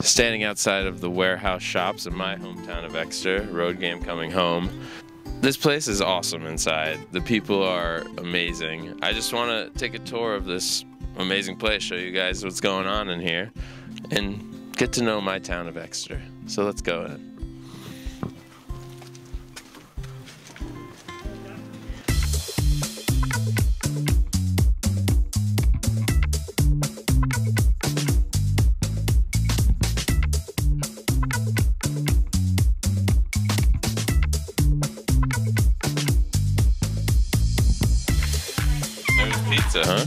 Standing outside of the warehouse shops in my hometown of Exeter, road game coming home. This place is awesome inside. The people are amazing. I just want to take a tour of this amazing place, show you guys what's going on in here, and get to know my town of Exeter. So let's go in. Pizza, huh?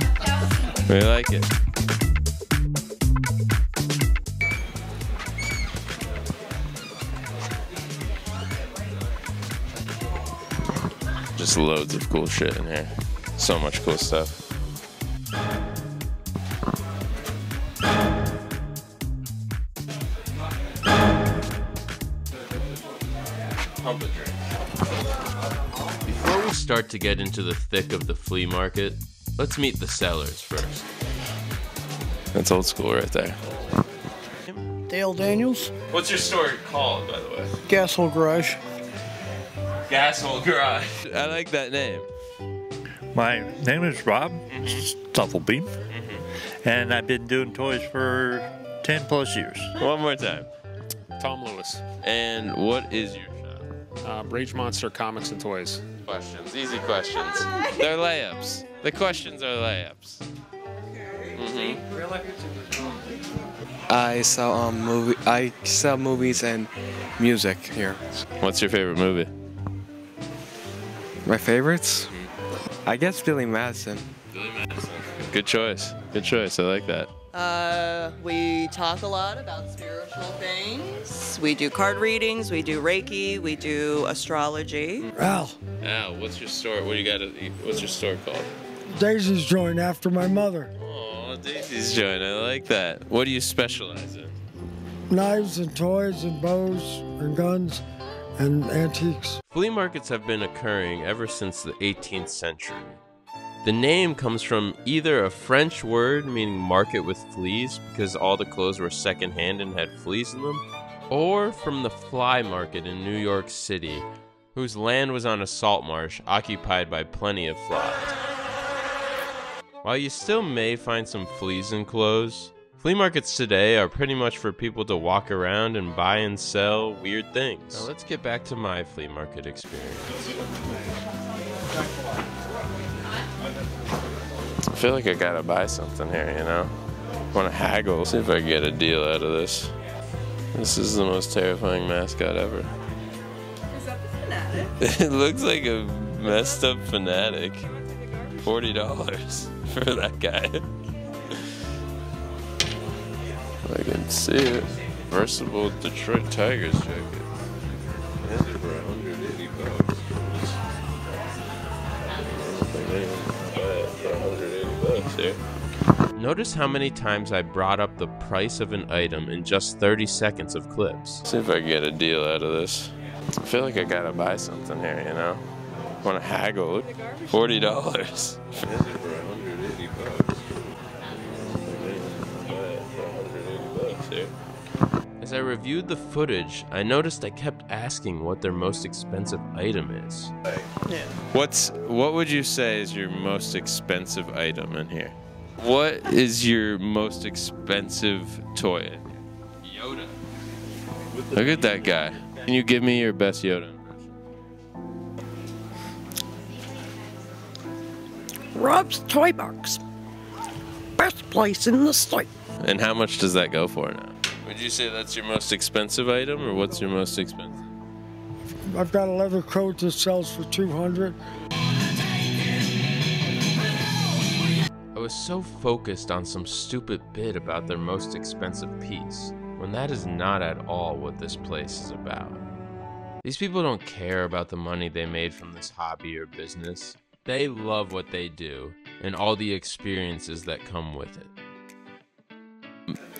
We like it. Just loads of cool shit in here. So much cool stuff. Pump a drink. Before we start to get into the thick of the flea market, let's meet the sellers first. That's old school right there. Dale Daniels. What's your store called, by the way? Gasshole Garage. Gasshole Garage. I like that name. My name is Rob Stufflebeam, and I've been doing toys for 10 plus years. One more time. Tom Lewis. And what is your shop? Rage Monster Comics and Toys. Questions, easy questions. They're layups. The questions are layups. I sell movies and music here. What's your favorite movie? My favorites? I guess Billy Madison. Billy Madison. Good choice. Good choice. I like that. We talk a lot about spiritual things. We do card readings, we do Reiki, we do astrology. Al. Al, what's your store? What do you got? What's your store called? Daisy's joint after my mother. Oh, Daisy's joint. I like that. What do you specialize in? Knives and toys and bows and guns and antiques. Flea markets have been occurring ever since the 18th century. The name comes from either a French word meaning market with fleas because all the clothes were secondhand and had fleas in them, or from the fly market in New York City, whose land was on a salt marsh occupied by plenty of flies. While you still may find some fleas in clothes, flea markets today are pretty much for people to walk around and buy and sell weird things. Now let's get back to my flea market experience. I feel like I gotta buy something here, you know? I wanna haggle, see if I can get a deal out of this. This is the most terrifying mascot ever. Is that the fanatic? It looks like a messed up fanatic. $40 for that guy. I can see it. Versatile Detroit Tigers jacket. That's for $180. Here. Notice how many times I brought up the price of an item in just 30 seconds of clips. See if I can get a deal out of this. I feel like I gotta buy something here, you know? I wanna haggle. $40. Here. As I reviewed the footage, I noticed I kept asking what their most expensive item is. Yeah. What would you say is your most expensive item in here? What is your most expensive toy in here? Yoda. Look at that guy. Can you give me your best Yoda impression? Rob's Toy Box. Best place in the state. And how much does that go for now? Would you say that's your most expensive item, or what's your most expensive? I've got a leather coat that sells for $200. I was so focused on some stupid bit about their most expensive piece, when that is not at all what this place is about. These people don't care about the money they made from this hobby or business. They love what they do, and all the experiences that come with it.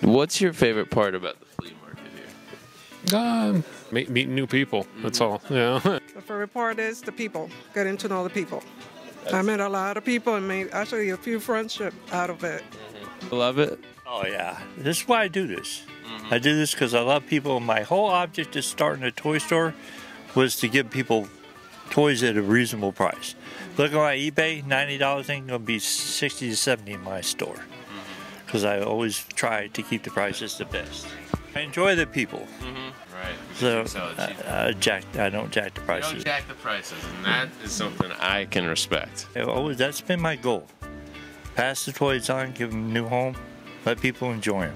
What's your favorite part about the flea market here? Meeting new people. That's all. Yeah. The favorite part is the people, getting to know the people. I met a lot of people and made actually a few friendships out of it. Love it? Oh, yeah. This is why I do this. I do this because I love people. My whole object of starting a toy store was to give people toys at a reasonable price. Look at my eBay, $90 ain't gonna be 60 to 70 in my store. Because I always try to keep the prices the best. I enjoy the people. Right. So You I don't jack the prices. don't jack the prices, and that is something I can respect. That's been my goal. Pass the toys on, give them a new home, let people enjoy them.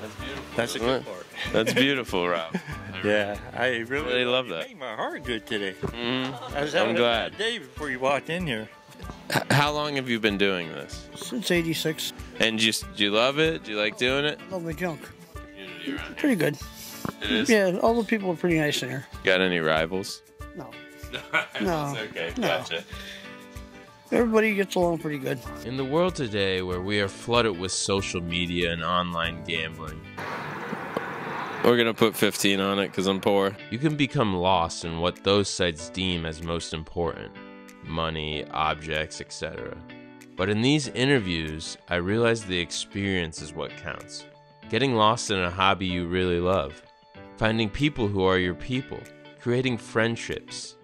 That's beautiful. That's a good part. That's beautiful, Rob. Yeah, I really love you that. made my heart good today. Mm-hmm. I was having I'm a glad. bad day before you walked in here. How long have you been doing this? Since '86. And do you love it? Do you like doing it? Love the junk. Community around here. Pretty good. It is? Yeah, all the people are pretty nice in here. Got any rivals? No. No. Okay, No. gotcha. Everybody gets along pretty good. In the world today where we are flooded with social media and online gambling, we're gonna put 15 on it because I'm poor. You can become lost in what those sites deem as most important. Money, objects, etc. But in these interviews, I realized the experience is what counts. Getting lost in a hobby you really love. Finding people who are your people. Creating friendships.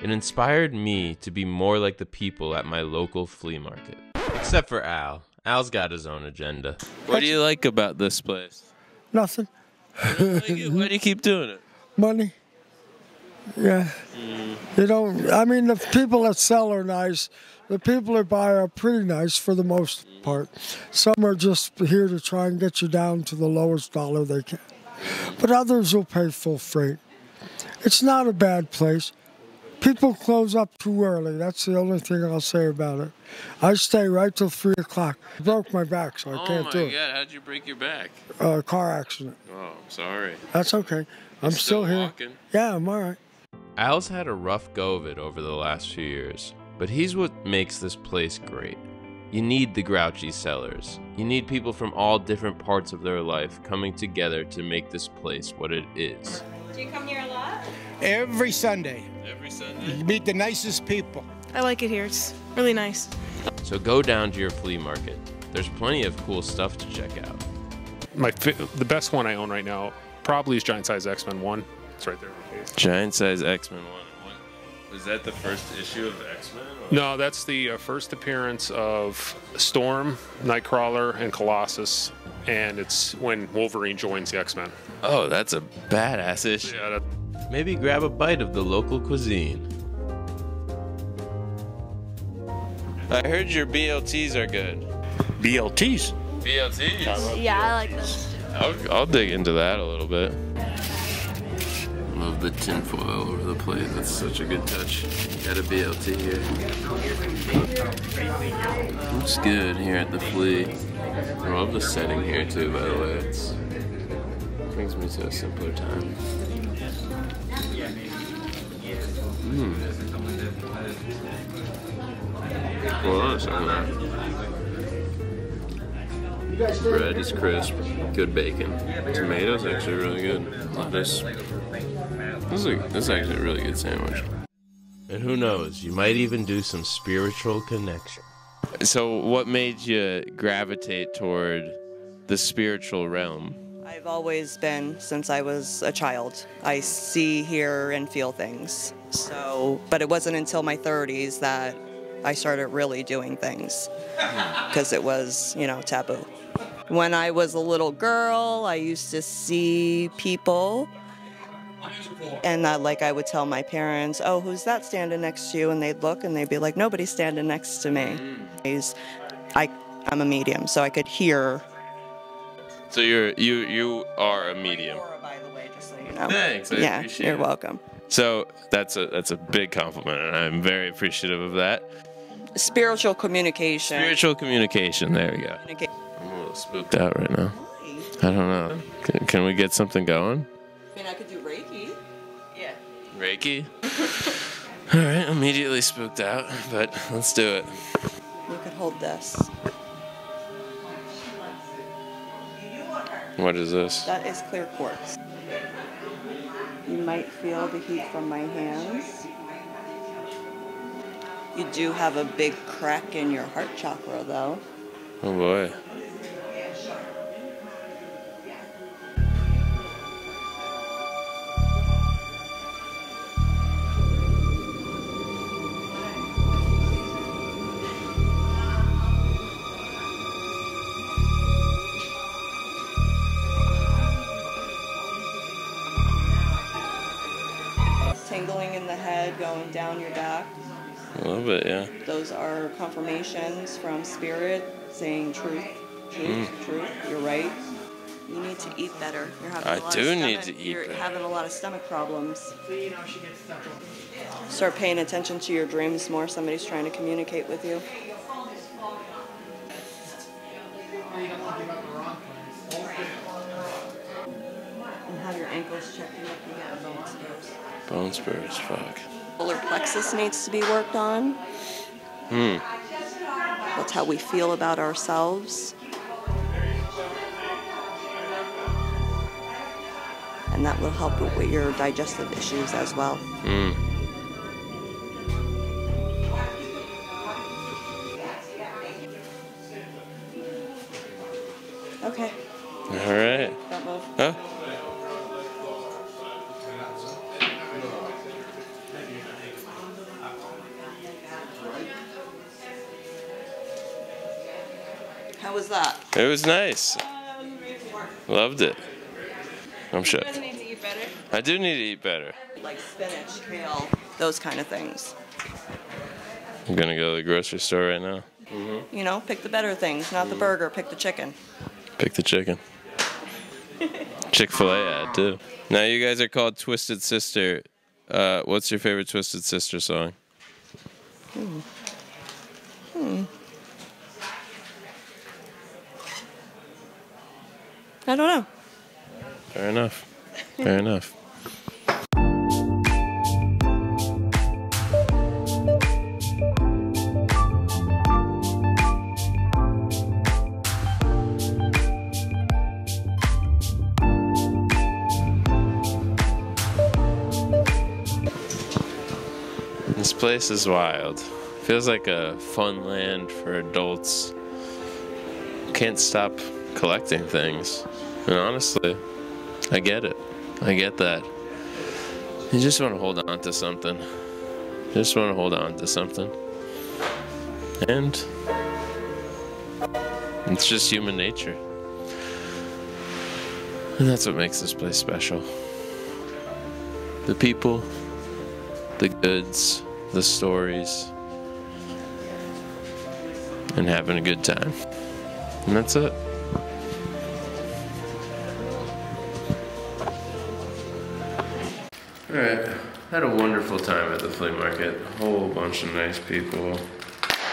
It inspired me to be more like the people at my local flea market. Except for Al. Al's got his own agenda. What do you like about this place? Nothing. Why do you keep doing it? Money. Yeah. You don't, I mean, the people that sell are nice. The people that buy are pretty nice for the most part. Some are just here to try and get you down to the lowest dollar they can. But others will pay full freight. It's not a bad place. People close up too early. That's the only thing I'll say about it. I stay right till 3 o'clock. I broke my back, so I can't do it. Oh my God, how'd you break your back? Car accident. Oh, I'm sorry. That's okay. I'm still here. Walking? Yeah, I'm all right. Al's had a rough go of it over the last few years, but he's what makes this place great. You need the grouchy sellers. You need people from all different parts of their life coming together to make this place what it is. Do you come here a lot? Every Sunday. Every Sunday. You meet the nicest people. I like it here. It's really nice. So go down to your flea market. There's plenty of cool stuff to check out. The best one I own right now probably is Giant Size X-Men 1. It's right there. Giant Size X-Men 1. Was that the first issue of X-Men? No, that's the first appearance of Storm, Nightcrawler, and Colossus, and it's when Wolverine joins the X-Men. Oh, that's a badass issue. Yeah, Maybe grab a bite of the local cuisine. I heard your BLTs are good. BLTs? BLTs? Yeah, I like those. I'll dig into that a little bit. Love the tinfoil all over the plate. That's such a good touch. Got a BLT here. Looks good here at the Flea. I love the setting here too, by the way. It brings me to a simpler time. Hold on a second. Bread is crisp, good bacon. Tomatoes actually really good. Lettuce. This is actually a really good sandwich. And who knows, you might even do some spiritual connection. So what made you gravitate toward the spiritual realm? I've always been since I was a child. I see, hear, and feel things. But it wasn't until my 30s that I started really doing things because it was, taboo. When I was a little girl, I used to see people, and I would tell my parents, "Oh, who's that standing next to you?" And they'd look, and they'd be like, "Nobody's standing next to me." I'm a medium, so I could hear. So you are a medium. By the way, just so you know. Thanks. I appreciate You're it. welcome. So that's a big compliment, and I'm very appreciative of that. Spiritual communication. Spiritual communication. There we go. I'm a little spooked out right now. I don't know. Can we get something going? I mean, I could do Reiki. Yeah. Reiki? All right, immediately spooked out, but let's do it. You could hold this. What is this? That is clear quartz. You might feel the heat from my hands. You do have a big crack in your heart chakra, though. Oh boy. red going down your back. A little bit, yeah. Those are confirmations from Spirit saying truth, truth, you're right. You need to eat better. You're having a lot of You're having a lot of stomach problems. Start paying attention to your dreams more. Somebody's trying to communicate with you. And have your ankles checked and you get bone spurs. Bone spurs, fuck. Solar plexus needs to be worked on. That's how we feel about ourselves. And that will help with your digestive issues as well. Okay. All right. Don't move. Huh? How was that? It was nice. Loved it. I'm shook. You guys need to eat better. I do need to eat better. Like spinach, kale, those kind of things. I'm gonna go to the grocery store right now. You know, pick the better things, not the burger, pick the chicken. Pick the chicken. Chick-fil-A ad too. Now you guys are called Twisted Sister. What's your favorite Twisted Sister song? I don't know. Fair enough. Fair enough. This place is wild. Feels like a fun land for adults. Can't stop collecting things. And honestly, I get it. I get that. You just want to hold on to something. Just want to hold on to something. And it's just human nature. And that's what makes this place special. The people, the goods, the stories, and having a good time. And that's it. Alright, had a wonderful time at the flea market. A whole bunch of nice people.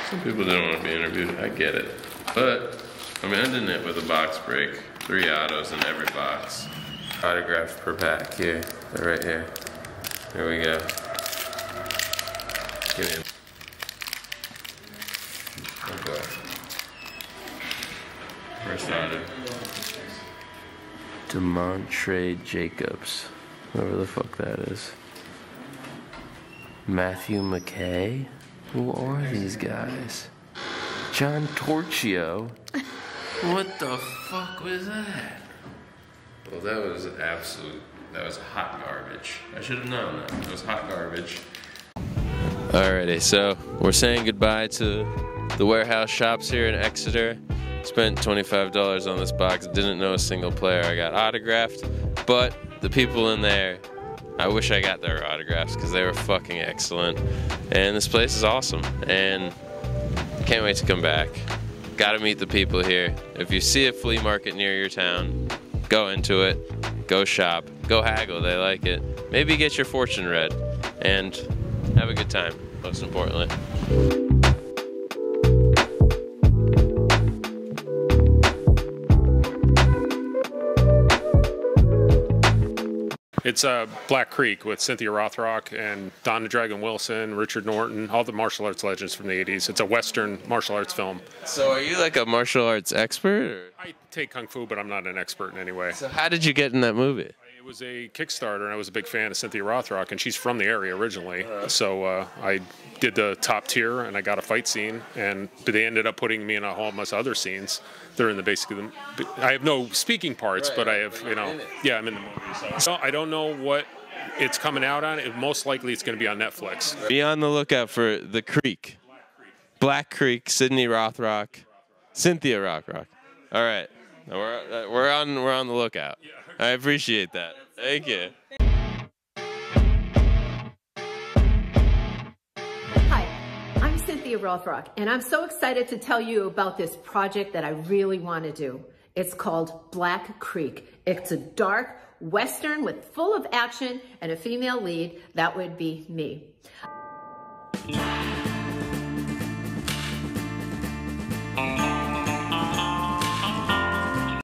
Some people didn't want to be interviewed, I get it. But I'm ending it with a box break. 3 autos in every box. Autograph per pack here. They're right here. Here we go. Give me a... Okay. First auto. DeMontre Jacobs. Whoever the fuck that is. Matthew McKay? Who are these guys? John Torchio? What the fuck was that? Well, that was that was hot garbage. I should have known that. That was hot garbage. Alrighty, so we're saying goodbye to the warehouse shops here in Exeter. Spent $25 on this box. Didn't know a single player I got autographed, but the people in there, I wish I got their autographs because they were fucking excellent. And this place is awesome, and can't wait to come back. Gotta meet the people here. If you see a flea market near your town, go into it, go shop, go haggle, they like it. Maybe get your fortune read, and have a good time, most importantly. It's Black Creek with Cynthia Rothrock and Donna Dragon Wilson, Richard Norton, all the martial arts legends from the 80s. It's a Western martial arts film. So are you like a martial arts expert? Or? I take Kung Fu, but I'm not an expert in any way. So how did you get in that movie? It was a Kickstarter, and I was a big fan of Cynthia Rothrock, and she's from the area originally. So I did the top tier, and I got a fight scene, and they ended up putting me in a whole bunch of other scenes. They're in the basically. I have no speaking parts, but I have, you know, yeah, I'm in the movie. So I don't know what it's coming out on. Most likely, it's going to be on Netflix. Be on the lookout for The Creek, Black Creek, Cynthia Rothrock. All right, we're on the lookout. I appreciate that. Thank you. Cynthia Rothrock, and I'm so excited to tell you about this project that I really want to do. It's called Black Creek. It's a dark Western with full of action and a female lead. That would be me.